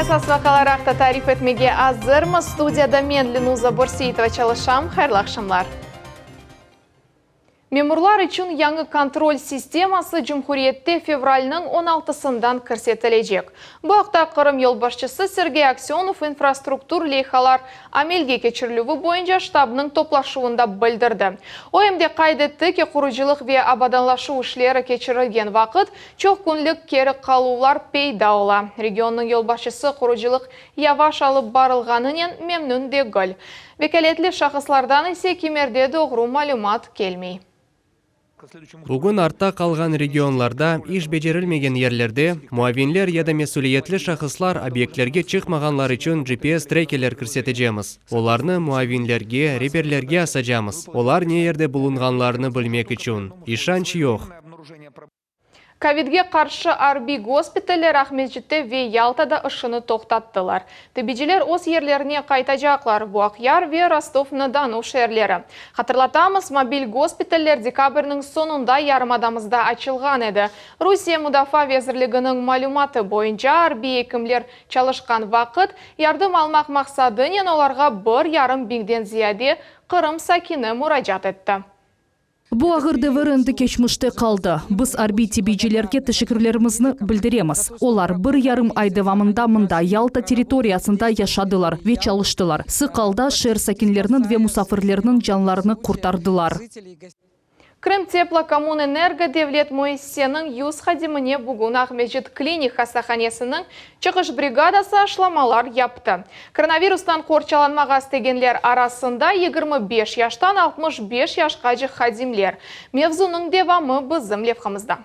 Сасвақаларақта тариф етмеге азырмы. Студияда мен Ленуза Борсейтова çalışам. Хайрлы акшамлар. Мемурлар үшін яңы контроль системасы Cumhuriyetте февральның 16-сындан кірсетілежек. Бұл ақта Қырым елбашчысы Сергей Аксенов инфраструктур лейхалар амелге кечірлігі бойынша штабының топлашуында білдірді. Ойымде қайдетті ке құрыжылық ве абаданлашу үшлері кечірілген вақыт чоқ күнлік кері қалулар пейда ола. Регионның елбашчысы құрыжылық яваш алып барылғанымен мемнун де гүл. Векалетлі шақыслардан есе кемерде доғыру малюмат келмей. Бүгін артта қалған регионларда иш бежерілмеген ерлерде муавинлер яда месулиетлі шақыслар объектлерге чықмағанлар үшін GPS трекелер кірсетежеміз. Оларны муавинлерге, реперлерге асажамыз. Олар не ерде бұлынғанларны білмек үшін. Ишанч жоқ. Ковидге қаршы Арби госпиталер Ахметжетте ве Ялтада ұшыны тоқтаттылар. Тебеджелер ос ерлеріне қайтажақлар. Буақяр ве Ростов-на-Дону шерлері. Қатырлатамыз, мобиль госпиталер декабрінің сонында ярымадамызда açылған еді. Русия Мудафа везірлігінің малюматы бойынша Арби екімлер çalışқан вақыт ярдым алмақ мақсадынен оларға 1,5 биңден зияде Қырым сакины мұрajat етті. Бұл ағырды вырынды кешмішті қалды. Біз Арби тебеджелерге тешікірлерімізні білдіреміз. Олар 1,5 айды вамында мында Ялта территориясында яшадылар, ве çalışтылар. Сықалда шер сакинлерінің ве мусафирлерінің жанларыны құртардылар. Крым теплокоммунэнерго девлет Моисенің юз хадиміне бүгін Ахметжет клиник хастаханесінің чықыш бригадасы ашламалар япты. Коронавирустан қорчаланмаға стегенлер арасында 25 яштан 65 яшқа жық хадимлер. Мевзуның девамы бізім левхамызда.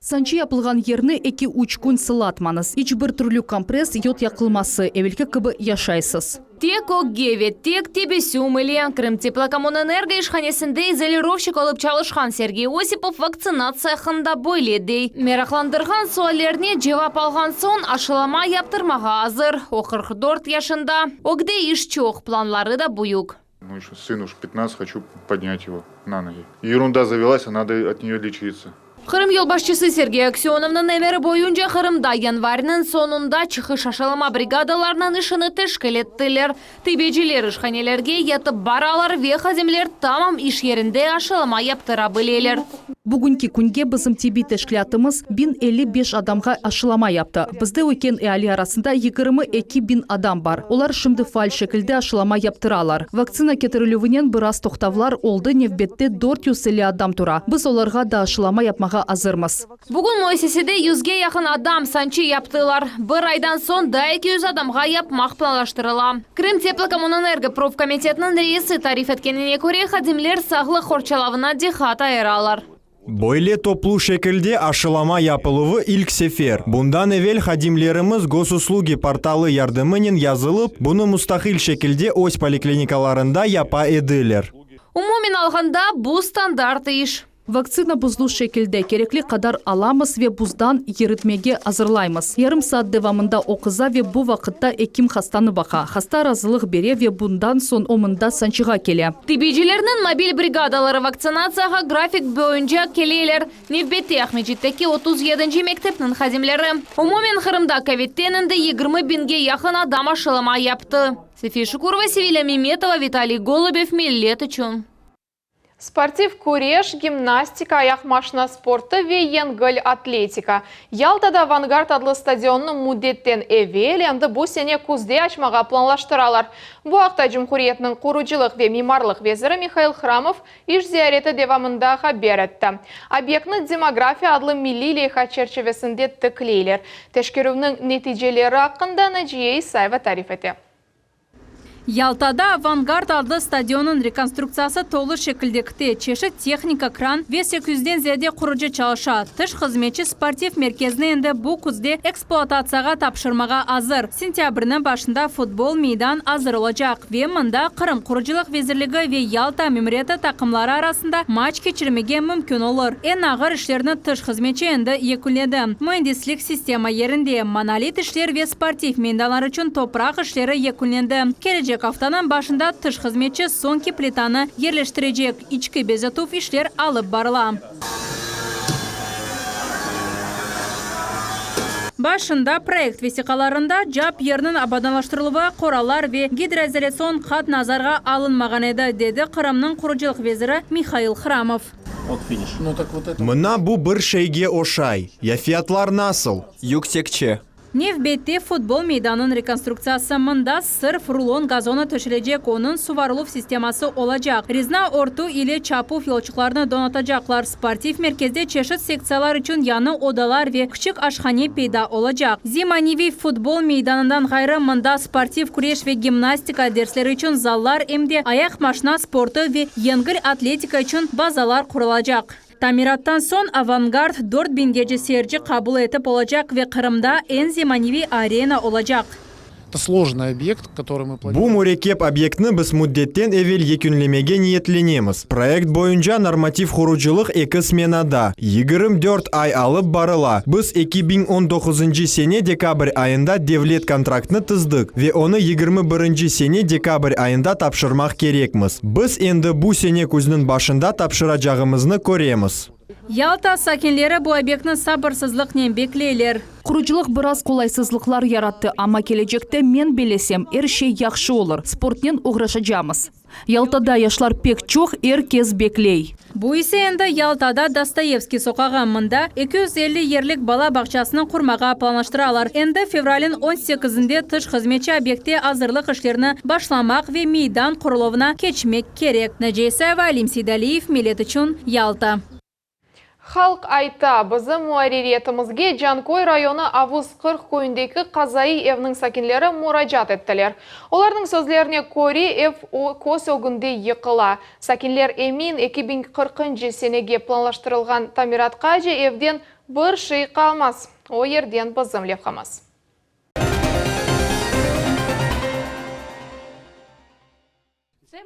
Санчы япылған ерні эки учкун сылатманыз. Ич бір түрлі компресс йод яқылмасы әвелкі кібі яшайсыз. Тек огеве, тек тебе сюмыле. Крым теплокоммунэнерго ишханесінде изолировщик алып çalışқан Сергей Осипов вакцинация хында бойледей. Мерақландырған суалерне жевап алған сон ашылама яптырмаға азыр. О 44 яшында. Огде иш чоқ, планлары да буюк. Ну, еще сыну 15, хочу поднять его на ноги. Ерунда завелась, а надо от нее лечиться. Қырым елбашчысы Сергей Аксеновның әмері бойынша Қырымда январінің сонында чықыш ашалама бригадаларынан ішіні тәшкіл еттілер. Тебеджелер ішханелерге етіп баралар ве хаземлер тамам иш ерінде ашалама яптыра білелер. Бүгінгі күнге бізім тебе тәшкілятымыз 1055 адамға ашылама япты. Бізде өкен әли арасында 22.000 адам бар. Олар шымды фаль шекілді ашылама яптыралар. Вакцина кетірілуінен біраз тоқтавлар олды невбетте 400 адам тұра. Біз оларға да ашылама япмаға азырмыз. Бүгін Моисеседе 100-ге яқын адам санчы яптылар. Бір айдан сон да 200 адамға япмақ планлаштырыла. Крым теплокоммунэнерго профкомитетінің рейсы тариф еткеніне көре хадимлер сағлы хорчалавына дихат айыралар. Бойле топлу шекілде ашылама япылуы ilk сефер. Bundan evvel хадимлерimiz госуслуги порталы ярдымынен yazılıp, bunu mustahil şekilde ось поликлиникаларында япа еділер. Умумен алғанда бұл стандарт иш. Вакцина бұзлу шекілде керекли қадар аламыз ве бұздан ерітмеге азырлаймыз. Ярым саат девамында оқыза ве бұл вақытта екім хастаны бақа. Хаста разылық бере ве бұндан сон омында санчыға келе. Тебеджелерінің мобиль бригадалары вакцинацияға график бойынша келейлер. Невбетте Ахметжеттеки 37-ші мектептің хазимлері. Умумен Қырымда ковидтенінді 20 бинге яқын адам ашылама япты. София Шукурова, Севиля Меметова, Виталий Голубев, Миллет үшін. Спортив куреш, гимнастика, аяқ машина спорты ве енгіл атлетика. Ялтада Авангард адлы стадионның мудеттен эвел, әмді бұл сене күзде açmaға планлаштыралар. Бұл ақта Cumhuriyetнің құручылық ве мимарлық везірі Михаил Храмов иш зияреті девамында хабер етті. Объектны демография адлы милли лейха черчевесінде тіклейлер. Тешкерувның нетижелері ақында Наджие Исаева тариф еті. Ялтада Авангард адlı стадионын реконструкциясы толы шекілдекте. Чешік техника кран ве 800-ден зияде құрыжы çalışа. Тыш қызметші спортив мерkezіне енді бұл күзде эксплуатацияға тапшырмаға азыр. Сентябрінің башында футбол мейдан азыр олacak. Ве мында Қырым құрыжылық везірлігі ве Ялта мемреті тақымлары арасында матч кечірмеге мүмкін олыр. Ен ағыр ішлеріні тыш қызметші енді екіледі. Mühendislik система ерінде монолит ішлер ве спортив мейданлар үшін топырақ ішлері екіледі. Келе Haftanın başında tış hizmetçi sonki плитаны yerleştirecek. İçki bezatuf işler alıp barıla. Башында проект весиқаларында жап ернің абадалаштырылуы, қоралар ве гидроизоляцион қат назарға алынмаған еді, деді Қырымның құружилық везірі Михаил Храмов. Мына бу бір шейге ошай. Яфиятлар насыл? Yüksəkçe. Невбетте футбол мейданын реконструкциясы мында сырф рулон газоны төшірежек, оның суvarıluf системасы olacak. Ризна орту или чапуф yolçuklarını donatacaklar. Спортив мерkezде çeşit секциялар үшін яны odalar ve küçük aşhane peyda olacak. Zimanivi futbol meydanından gayrı mında sportif kureş ve gimnastika dersleri için zallar emde ayak maşına sportu ve yengil atletika için bazalar kurulacak. Tamirattan son Avangard 4000 gece seyirci kabul etip olacak ve Kırım'da en zemanevi arena olacak. Это сложный объект, который мы планируем. Бу мурекеп объектны біз муддеттен эвел екүнлемеге ниетленеміз. Проект бойынша норматив хуручылық 2 сменада. 24 ай алып барыла. Біз 2019 сене декабрь айында девлет контрактны тыздық. Ве оны 21 сене декабрь айында тапшырмақ керекміз. Біз енді бу сене көзінің башында тапшырacağımызны көреміз. Ялта sakinleri bu obyektni sabırsızlıkla bekleyler. Құружилық біраз қолайсызлықлар яратты, ама келечекте мен белесем, шей яқшы olur. Спортнен уғрашacağımız. Ялтада яшлар пек чоқ кез беклей. Bu ise endi Ялтада Dostoyevskiy soqağı mında 250 yerlik bala bağçasını kurmağa planlaştıralar. Endi fevralin 18'inde tış hizmetçi obyekte hazırlık işlerini başlamak ve meydan kuruluvuna geçmek gerek. Neceyse Valim Sidaliyev, Millet için Ялта. Халк айта, бізді муариретімізге Жанкой районы Авыз 40 көйіндегі Қазайы евнің сакинлері мұрajat еттілер. Олардың сөзлеріне көре ев көс өгінде еқыла. Сакинлер емин 2040 сенеге планлаштырылған Тамиратқа же евден бір шей қалмас. О ерден бізім левқамас.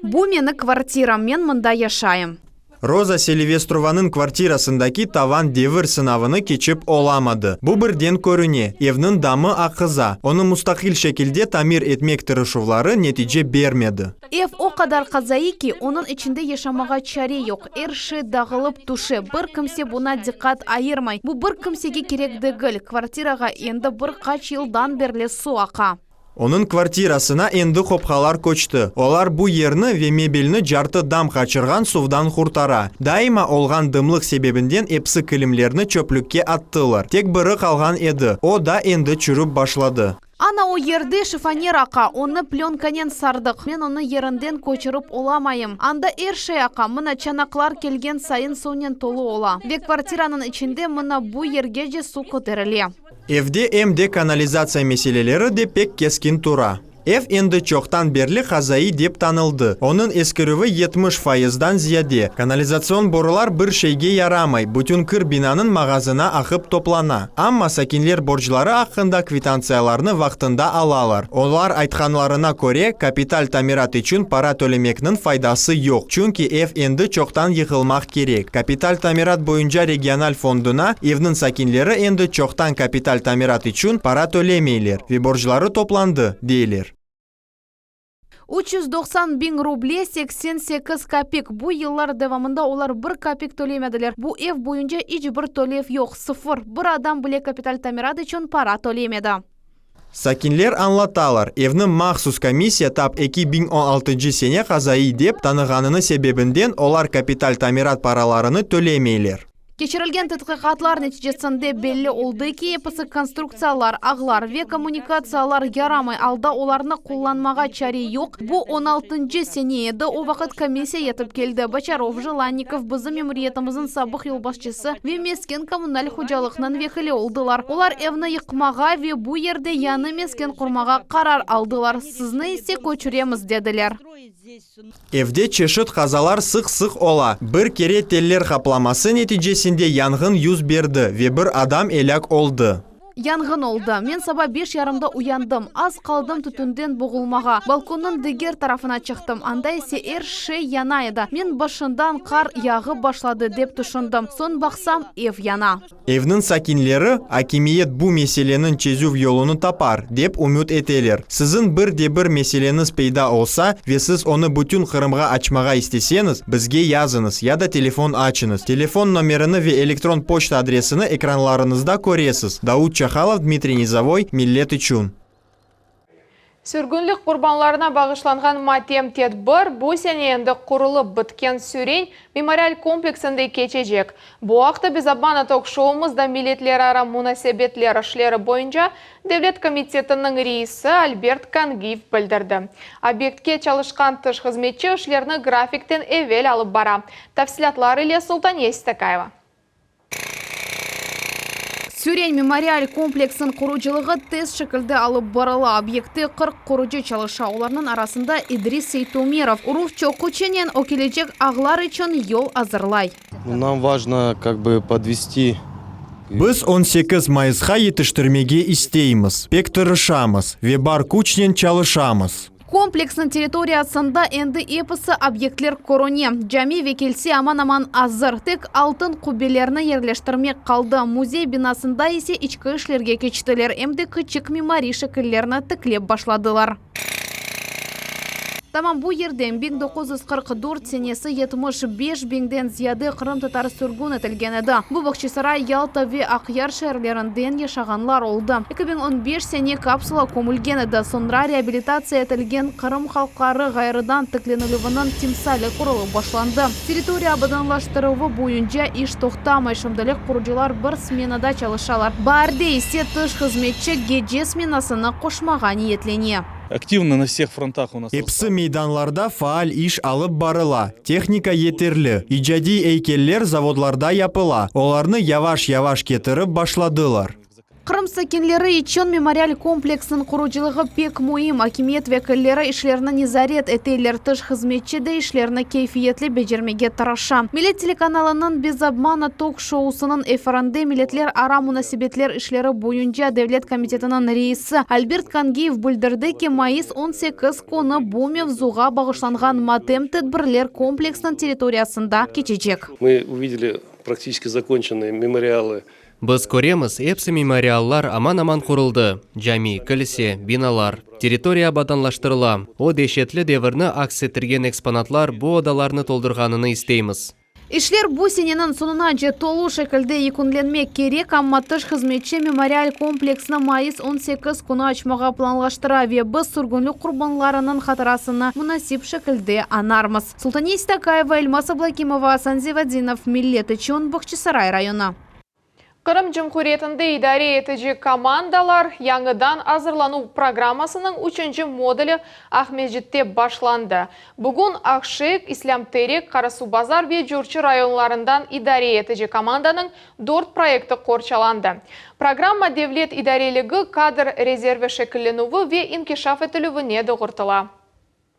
Бу мені квартирам, мен мында яшайым. Роза Селивестрованың квартирасындаки таван девір сынавыны кечіп оламады. Бу бірден көріне, евнің дамы ақыза. Оны мустақил шекілде тамир етмек тырышувлары нетиже бермеді. Ev o kadar kazayı ki onun içinde yaşamağa çare yok. Erşi dağılıp tuşu. Bir kimse buna dikkat ayırmay. Bu bir kimsege gerek değil. Kvartiraga endi bir kaç yıldan berli su aqa. Onun kvartirasına endi kopqalar koçtu. Olar bu yerini ve mebelini jartı dam kaçırgan suvdan kurtara. Daima olgan dımlıq sebebinden epsi kilimlerini çöplükке attılar. Tek biri kalgan edi. O da endi çürüp başladı. Ana o yerde şifaner aqa, onu plyonkanen sardık. Men onu yerinden koçırıp olamayım. Anda erşey aqa, mına çanaklar kelgen sayın sonen tolu ola. Ve kvartiranın içinde mına bu yergece su koterili. Evde emde kanalizasiya meseleleri de pek keskin tura. Ev endi çoxtan berli Қазайы деп tanıldı. Onun eskirüvi 70%dan ziyade. Kanalizasyon borular bir şeyge yaramay. Bütün kır binanın mağazına akıp toplana. Amma sakinler borçları hakkında kvitansiyalarını vaktında alalar. Onlar aytkanlarına göre kapital tamirat için para tölemeknin faydası yok. Çünkü ev endi çoxtan yıkılmak gerek. Kapital tamirat boyunca regional fonduna evnin sakinleri endi çoxtan kapital tamirat için para tölemeyler ve borçları toplandı deyler. 390 bin ruble 88 kapik. Bu yıllar devamında olar 1 kapik tölemediler. Bu ev boyunca hiç bir tölev yok. Sıfır. Bir adam bile kapital tamirat için para tölemedi. Sakinler anlatalar, evni maxsus komissiya tap 2016 sene Қазайы dep tanıganını sebebinden olar kapital tamirat paralarını tölemeyler. Geçirilgen tədqiqatlar neticesinde belli oldu ki yapısı konstruksiyalar, ağlar ve kommunikatsiyalar yaramay alda olarını kullanmağa çare yok. Bu 16. seneydi. O vakit komissiya yetip geldi. Bacharov, Jelannikov bizim memuriyetimizin sabık yol başçısı ve mesken kommunal hocalıqның vekili oldular. Olar evni yıkmağa ve bu yerde yanı mesken kurmağa karar aldılar. Sizni ise köçüremiz dediler. Evde çeşit kazalar sık ola. Bir kere teller kaplaması neticesinde yangın yüz verdi ve bir adam elak oldu. Yangın oldu. Men sabah 5:30'da uyandım. Az kaldım tütünden boğulmağa. Balkonun diğer tarafına çıktım. Anda ise her şey yanaydı. Men başından kar yağı başladı dep düşündüm. Son baksam ev yana. Evnin sakinleri hakimiyet bu meselenin çözüm yolunu tapar dep umut eteler. Sizin bir meseleniz peyda olsa ve siz onu bütün Kırım'a açmağa isteseniz bizge yazınız ya da telefon açınız. Telefon numarini ve elektron poçta adresini ekranlarınızda görüyorsunuz. Davut Чахалов, Дмитрий Низовой, Миллет Ичун. Сүргінлік құрбанларына бағышланған матем тедбір бұл сәне енді құрылып біткен сүрен мемориал комплексінде кечежек. Бұл ақты біз аббана ток-шоуымызда милетлер ара мунасебетлер ішлері бойынша Девлет комитетінің рейсі Альберт Кангиев білдірді. Объектке çalışқан тыш қызметші ішлеріні графиктен эвел алып бара. Тәфсилатлар ile Султан Естакаева. Сүрен мемориал комплексін құручылығы тест шекілді алып барыла. Объекті 40 құрушы çalışа. Оларның арасында Идрис Сейтумеров. Уруф чоқученен окелечек ағлар үшін ел азырлай. Нам важно подвести. Біз 18 майысқа етіштірмеге істейміз. Пек тырышамыз. Вебар кучнен çalışамыз. Комплексның территориясында энді эпысы объектлер короне. Жами векелси аман-аман азыр. Тек алтын кубелерні ерлештірмек қалды. Музей бинасында есе ичкі ішлерге кечтілер. Эмді кычык мемори шекілерні тіклеп башладылар. Тамам bu yerden 1944 senesi 75 binden ziyade Kırım Tatar sürgün etilgen edi. Bu Bakçısaray, Yalta ve Akyar şehirlerinden yaşaganlar oldu. 2015 sene kapsula komulgen edi. Sonra reabilitatsiya etilgen Kırım halkları gayrıdan tıklenilivinin timsali kurulu başlandı. Teritoriya abadanlaştırıvı boyunca iş toxtamay şimdilik kurucular bir smenada çalışalar. Barda ise tış hizmetçi gece smenasını koşmağa niyetleniyor. Активно на всех фронтах у нас. Эпсы мейданларда фаал иш алып барыла. Техника етерлі. Ижади эйкеллер заводларда япыла. Оларны яваш-яваш кетіріп башладылар. Кырым сакенлері için мемориал комплексін құручылығы пек мойым. Акимет векіллері ішлеріні незарет етейлер тыш хызметчі де ішлеріні кейфиетлі бежермеге тараша. Милет телеканалының без обмана ток-шоусының эфирінде милетлер ара мунасибетлер ішлері бойынша Девлет комитетінің рейсі Альберт Кангиев білдірді ки майыс 18 коны бұл мевзуға бағышланған матем тедбірлер комплексінің территориясында кечечек. Мы увидели практически законченные мемориалы. Біз көреміз, эпсы мемориаллар аман-аман құрылды. Жами, кілсе, биналар. Территория абаданлаштырыла. О дешетлі девірні акс етірген экспонатлар бұ одаларны толдырғаныны істейміз. Ишлер bu senenin sonuna жетолу şekilde yükünlenmek gerek, ama tış hizmetçi memorial kompleksini mayıs 18 kunu açmağa planlaştıra ve biz sürgünlük kurbanlarının hatırasını münasip şekilde anarmız. Sultaniye Istakayeva, Elmas Ablakimova, Sanzi Vadinov, Millet için Bakçısaray rayonu. Kırım Cumhuriyetinde idare edici komandalar yanıdan hazırlanu programmasının 3. modeli Ahmedjit'te başlandı. Bugün Akşehir, İslamterik, Karasubazar ve Jurçi rayonlarından idare edici komandanın 4 proyekti korçalandı. Programma devlet idareligi kadr rezervi şekillenuvu ve inkişaf etiluvine doğurtula.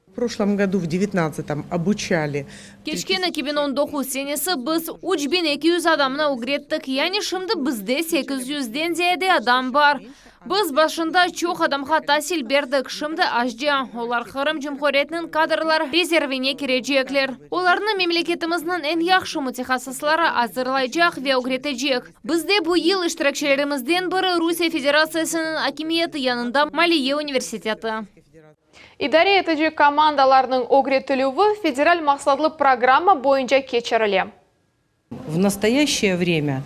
В прошлом году, в 19-м, обучали. Geçken 2019 senesi biz 3200 adamına ugrettik. Yani şimdi bizde 800'den ziyade adam var. Biz başında çok adamға tahsil berdik. Şimdi ajca olar Kırım Cumhuriyetinin kadrlar rezervine girecekler. Olarını memleketimizin en yaxşı mütehassisleri hazırlayacak ve ugretecek. Bizde bu yıl iştirakçilerimizden biri Rusya Federasyası'nın hakimiyeti yanında Maliye Üniversiteti. İdare edici komandalarının ogretilivi federal maksatlı programma boyunca geçirili. В настоящее время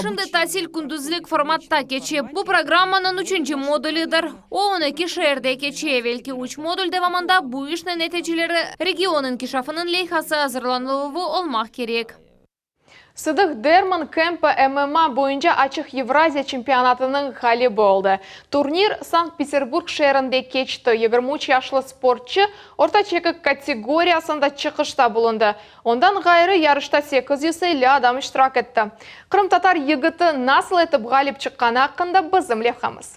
Şimdi tahsil kunduzlik formatta geçip bu programmanın 3. modelidir. O 12 şehirde geçiyor. Belki 3 model devamında bu işin neticeleri regionun kişafının lehası hazırlanılı olmak gerek. Sıdıq Derman Kempi MMA boyunca açıq Евразия чемпионатының hali oldu. Turnir Sankt-Peterburg şehrinde geçti. 23 yaşlı sportçı orta çekik kategoriyasında çıkışta bulundu. Ondan gayrı yarışta 850 adam iştirak etti. Kırım Tatar yigiti nasıl etip galip çıqqаны hakkında bizim levhamız.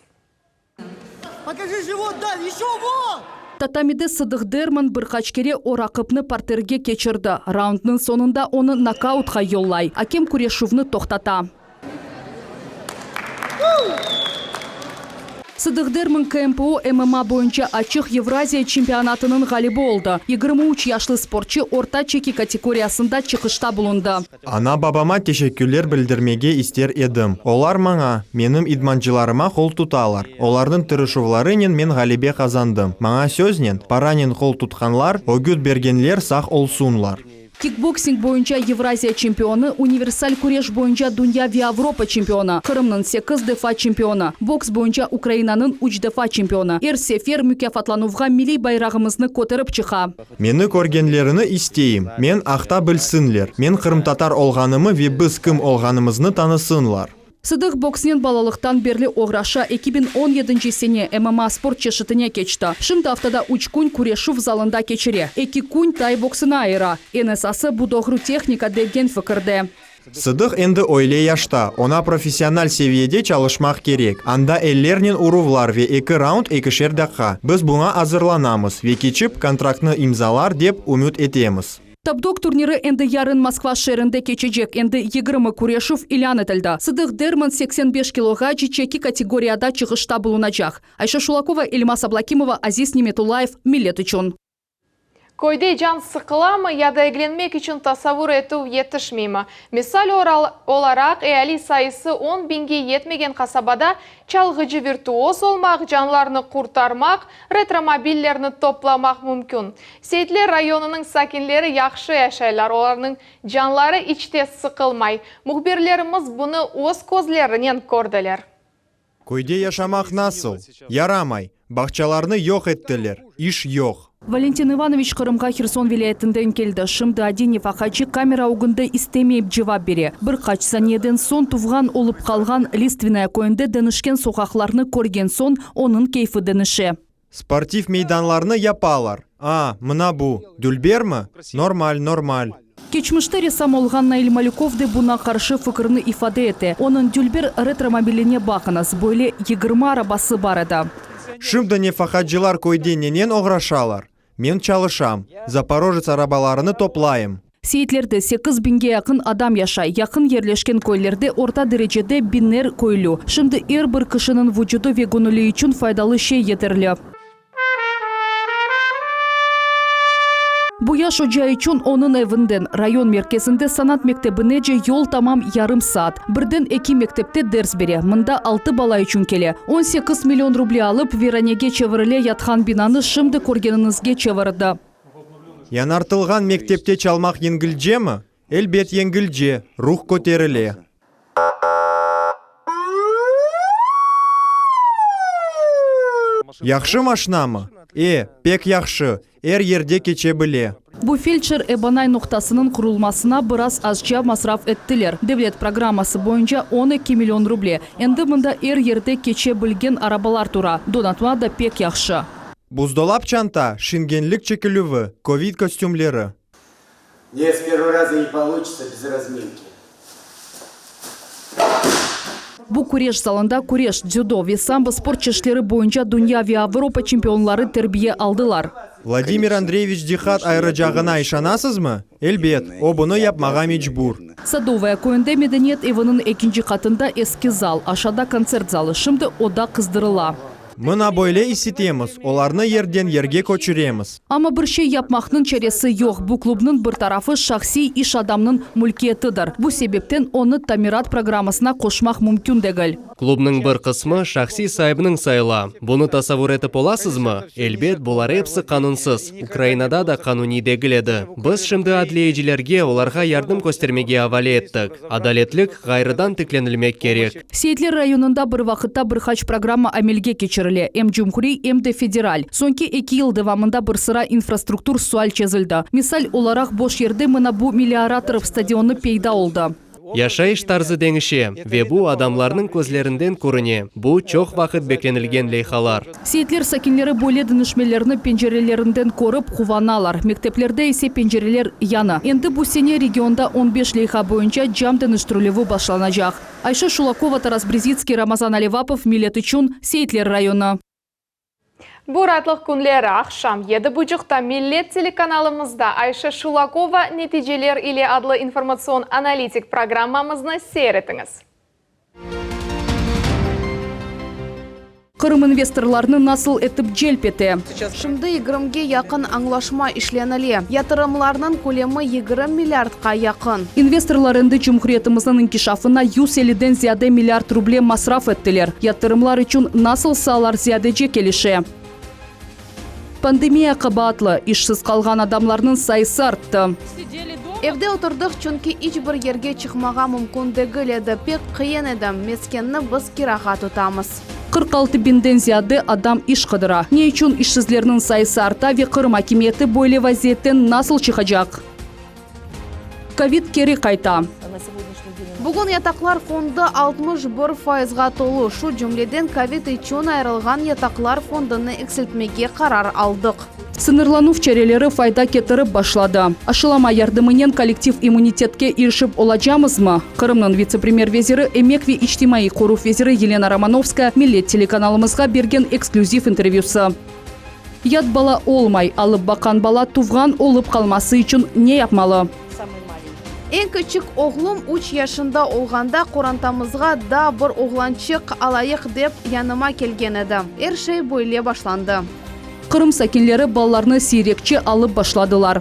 Покажи живот, да, еще вот! Татамиде Сыдық Дерман бір қачкере орақыпны партерге кечірді. Раундның сонында оны нокаутқа йоллай. Акем Курешувны тоқтата. Сыдық Дерман КМПО ММА бойынша açıq Евразия чемпионатының ғалибі oldu. 23 yaşlı спортчы орта чеки категориясында çıkışta bulundu. Ana babama teşekkürler bildirmege ister edim. Olar manga, menim idmançılarıma kol tutalar. Olarның tırışuvlarının men galibe kazandım. Manga söznen, paranin kol tutkanlar, ögüt bergenler sağ olsunlar. Кикбоксинг боюнча Евразия чемпионы, универсаль күреш боюнча Дунья Европа чемпионы, Кырымның 8 дефа чемпионы, бокс боюнча Украинаның 3 дефа чемпионы. Сефер мүкафатлануға милли байрағымызны көтеріп чыға. Мені көргенлеріні истейім. Мен ақта білсінлер. Мен Қырым татар олғанымы ве біз кім олғанымызны танысынлар. Сыдық бокснен балалықтан берлі оғраша 2017 сене ММА спорт чешітіне кечті. Шымды аftада 3 күн күрешу в залында кечіре. 2 күн тай боксына айыра. НСАсы бұдоғру техника деген фікірді. Сыдық енді ойле яшта. Она профессиональ севиеде çalışmak керек. Анда эллернен урувлар ве 2 раунд 2 даққа. Біз бұңа азырланамыз. Ве кечіп контрактны имзалар деп үміт етеміз. Табдок турниры энді ярын Москва шерінде кечежек. Энді 20 күрешув илян етілді. Сыдық Дерман 85 килога жичеки категорияда чығышта бұлынажақ. Айша Шулакова, Ильмас Аблакимова, Азиз Неметулаев, Милет үшін. Койды жан сықыламы, яда eglenmek için tasavvur etу yetişmeymi. Misal olarak eali sayısı 10 binге yetmegen kasabada çalgıcı virtuoz olmak, canlarını kurtarmak, retromobillerini toplamak mümkün. Seyitler rayonunun sakinleri yaxşı yaşaylar, onların canları içte sıkılmay. Muhbirlerimiz bunu öz közlerinden gördüler. Койде yaşamak nasıl? Ярамай. Бақчаларны yok ettiler. İş yok. Валентин Иванович Кырымға Херсон вилаятынден келді. Шымды Адинев Ахачи камера угынды истемейіп жевап бере. Бір қачсан еден сон туған олып қалған лиственная көйінді дінішкен соқақларны көрген сон оның кейфі дініші. Спортив мейданларны япалар. Мына бұ. Дүлбермі? Нормаль. Кечмішті ресам олған Наиль Малюковды бұна қаршы фікірні ифаде еті. Оның дүлбер ретромобиліне бақыныз. Бойле 20 арабасы бар еді. Шымды не фахаджылар койдененен оғрашалар. Мен çalışам. Запорожец арабаларыны топлайым. Сейтлерді 8 бинге яқын адам яшай. Яқын ерлешкен көйлерді орта дәрежеде биннер көйлю. Шымды бір кышының вүджуду вегонулі үшін файдалы шей етерлі. Буя шоджа üçün onun evinden rayon merkezinde sanat mektebinece yol tamam yarım saat. Birden 2 mektepte ders bere. Mında 6 bala üçün kele. 18 milyon ruble alıp Veranege çevirile yatkan binanı şimdi көргеніңізге çevirdi. Yanartılgan mektepte çalmak yengilce mi? Elbet yengilce. Ruh көтеріле. Яхшы машина mı? Pek яхшы. Yerде keçe bile. Bu felçer Ebanay noktasının kurulmasına biraz azca masraf ettiler. Devlet programması boyunca 12 milyon ruble. Endi mında yerde keçe bilgen arabalar tura. Donatma da pek yaxşı. Buzdolap çanta, şingenlik çekilüvü, Covid kostümleri. Нет, с первого раза не получится без разминки. Bu kureş salında kureş, дзюдо ve sambo spor çeşitleri boyunca Dünya ve Avrupa çempionları terbiye aldılar. Vladimir Andreevich Dixat ayrıcağına işanasız mı? Elbet, o bunu yapmağa mecbur. Sadovaya köyünde medeniyet evinin 2. katında eski zal, aşağıda konser zalı, şimdi oda kızdırıla. Mına böyle isitemiz, olarını yerden yerge koçuremiz. Ama bir şey yapmakның çaresi yok. Bu klubның bir tarafı şahsi iş adamның mülkiyetidir. Bu sebepten onu tamirat programmasına koşmak mümkün değil. Klubның bir kısmı şahsi sahibinin sayıla. Bunu tasavvur etip olasız mı? Elbet bular hepsi kanunsuz. Ukraynada da kanuni degiledi. Biz şimdi adliyecilerge olarga yardım göstermege havale ettik. Adaletlik gayrıdan tiklenilmek gerek. Seyitler rayonunda bir vakitta bir haç programma amelge geçirildi. Hem Cumhuri hem de federal. Sonki 2 yıl devamında bir sıra infrastruktur sual çözüldü. Misal olarak boş yerde mına bu meliorator stadionu peyda oldu. Yaşayış tarzı denişe ve bu adamlarının közlerinden көріне. Bu çok vakit beklenilgen leyhalar. Seyitler sakinleri böyle dönüşmelerini pencerelerinden korup kuvanalar. Mekteplerde ise pencereler yana. Endi bu sene regionda 15 leyha boyunca cam dönüştürülüvü başlanacak. Ayşe Şulakova, Taras Brezitski, Ramazan Alevapov, Millet üçün Seyitler rayonu. Bu rahatlık günleri akşam 7.30'da Millet telekanalımızda Ayşe Şulakova Neticeler ile adlı informasyon analitik programmamızını seyretiniz. Kırım investorlarını nasıl etip celpeti? Şimdi 20'ge yakın anlaşma işlenili. Yatırımlarının kulemi 20 milyardqa yakın. Investorlar endi Cumhuriyetimizin inkişafına 150'den ziyade milyard ruble masraf ettiler. Yatırımlar için nasıl sağlar ziyadece kelişe? Pandemiya qabatlı, işsiz kalgan adamlarının sayısı arttı. Evde oturduk çünkü hiç bir yerge çıkmağa mümkün değil edi. Pek kıyın edi. Meskenini biz kiraga tutamız. 46 binden ziyade adam iş kıdıra. Ne için işsizlerinin sayısı arta ve Kırım hakimiyeti böyle vaziyetten nasıl çıkacak? Covid geri kayta. Bugün yataklar fondu 61%'ga tolu. Şu cümleden Covid için ayrılgan yataklar fondunu eksiltmege karar aldık. Sınırlanuf çareleri fayda getirip başladı. Aşılama yardımının kolektif immunitetke erişip olacağımız mı? Kırım'ın vice-premier veziri, Emek ve İçtimai Koruf veziri Yelena Romanovska Millet telekanalımızga bergen ekskluzif intervyusu. Yat bala olmay, alıp bakan bala tuvgan olup kalması için ne yapmalı? En küçük oğlum 3 yaşında olganda korantamızga da bir oğlançık alayık dep yanıma kelgen edi. Her şey böyle başlandı. Kırım sakinleri ballarını seyrekçe alıp başladılar.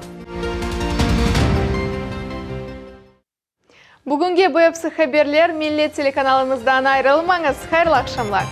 Bugünkü bu hepsi haberler Millet telekanalımızdan ayrılmanız. Hayırlı akşamlar.